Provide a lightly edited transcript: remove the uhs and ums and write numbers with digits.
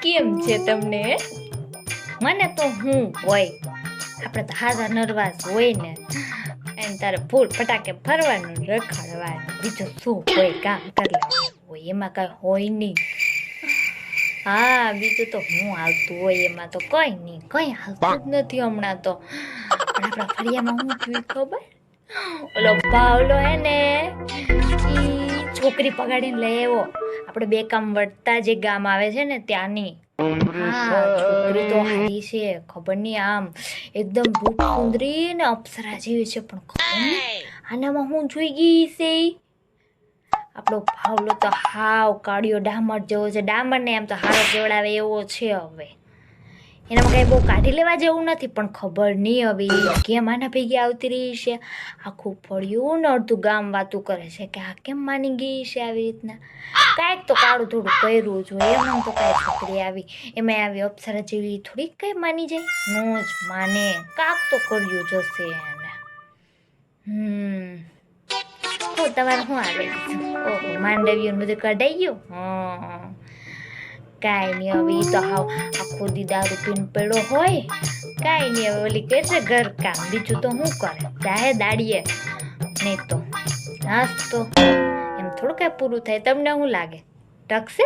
કેમ છે તમને? મને તો હું હોય, આપણે તો હાજા નરવાસ હોય ને એને તારે ફૂલ ફટાકે ફરવાનું રખડવાનું, બીજું શું હોય, કામ કરી લેવાનું હોય, એમાં કાંઈ હોય નહીં. હા, બીજું તો હું હાલતું હોય, એમાં તો કઈ નહીં, કઈ હાલતું જ નથી હમણાં તો. પણ આપણા ફળિયામાં હું થયું ખબર? ઓલો ભાવલો હે ને ઈ છોકરી પગાડીને લઈ આવ્યો, આપણે બે કામ વળતા જે ગામ આવે છે ને ત્યાંની. હા, છોકરી તો હારી છે, ખબર નહીં, આમ એકદમ રૂપ સુંદરી ને અપ્સરા જેવી છે, પણ ખબર નહીં આનામાં હું જોઈ ગઈ છે. આપણો ભાવલો તો હાવ કાળિયો ડામર જેવો છે, ડામર ને એમ તો હારો જોડાવે એવો છે. હવે એનામાં કઈ બહુ કાઢી લેવા જેવું નથી, પણ ખબર નહીં હવે કેમ આના ભેગી આવતી રહી છે. આખું ફળ્યું ને અડધું ગામ વાતું કરે છે કે આ કેમ માની ગઈ છે આવી રીતના. કાંઈક તો કાળું થોડું કર્યું જોઈએ, એમ તો કાંઈ છોકરી આવી એમાં આવી અપ્સરા જેવી થોડીક કઈ માની જાય, નો જ માને, કાંક તો કર્યું જશે એને. તમારે શું આવે? ઓહો, માંડવ્યું બધું કઢાઈ ગયું? હા, કાંઈ નહીં, હવે ઈ તો હાવ આખો દી દારૂ પીને પડ્યો હોય. કાંઈ નહીં, હવે ઓલી કરશે ઘર કામ, બીજું તો શું કરે, ચાહે દાડીએ નહીં તો નાસ્તો, એમ થોડું કાંઈ પૂરું થાય. તમને શું લાગે, ટકશે?